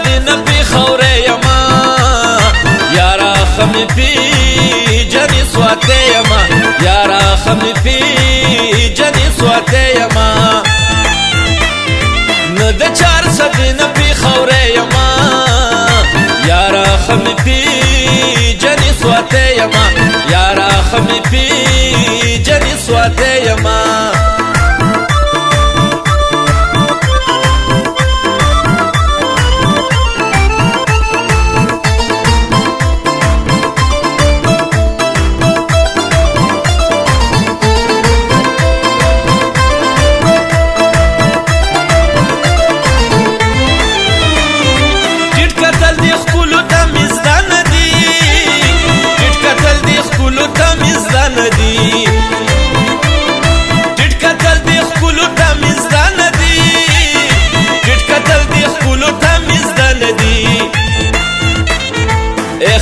سدین پی خوره یما یارا خمی پی جنی سواته یما یارا خمی پی جنی سواته یما ند چار سدین پی خوره یما یارا خمی پی جنی سواته یما یارا خمی پی جنی سواته یما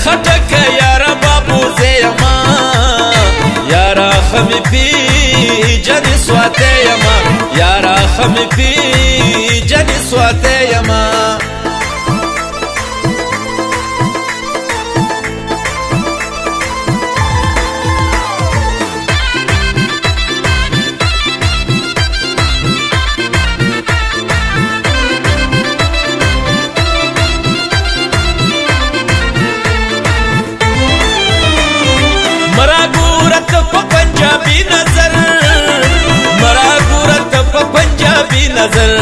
خټک یارا بابو زیما یارا خمی پی جنی سواته یما یارا خمی پی جنی سواته یما पंजाबी नजर मरा गुरत पंजाबी नजर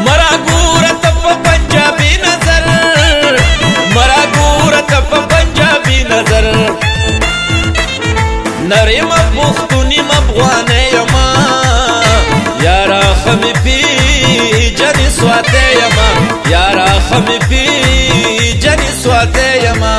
मरा गुरत पंजाबी नजर मरा गुरत पंजाबी नजर नरे मबुख्तुनी मबवाने यमा यारा खमी पी जनी स्वाते यमा यारा खमी पी जनी स्वाते यमा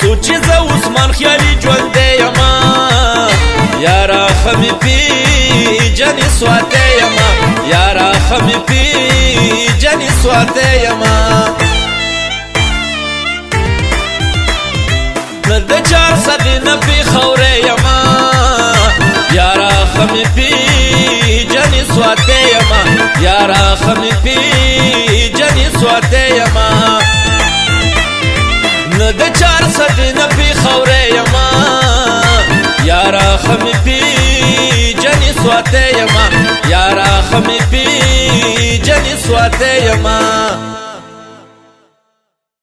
सोची ज उस्मान ख्याली ژوندې یما یارا خمی پی جنی سواته یما یارا خمی پی جنی سواته یما ند چار سدین پی خوره یما یارا خمی پی جنی سواته یما یارا خمی پی جنی سواته یما ند چار سدین پی خوره یما یارا خمی پی جنی سواته یما یارا خمی پی جنی سواته یما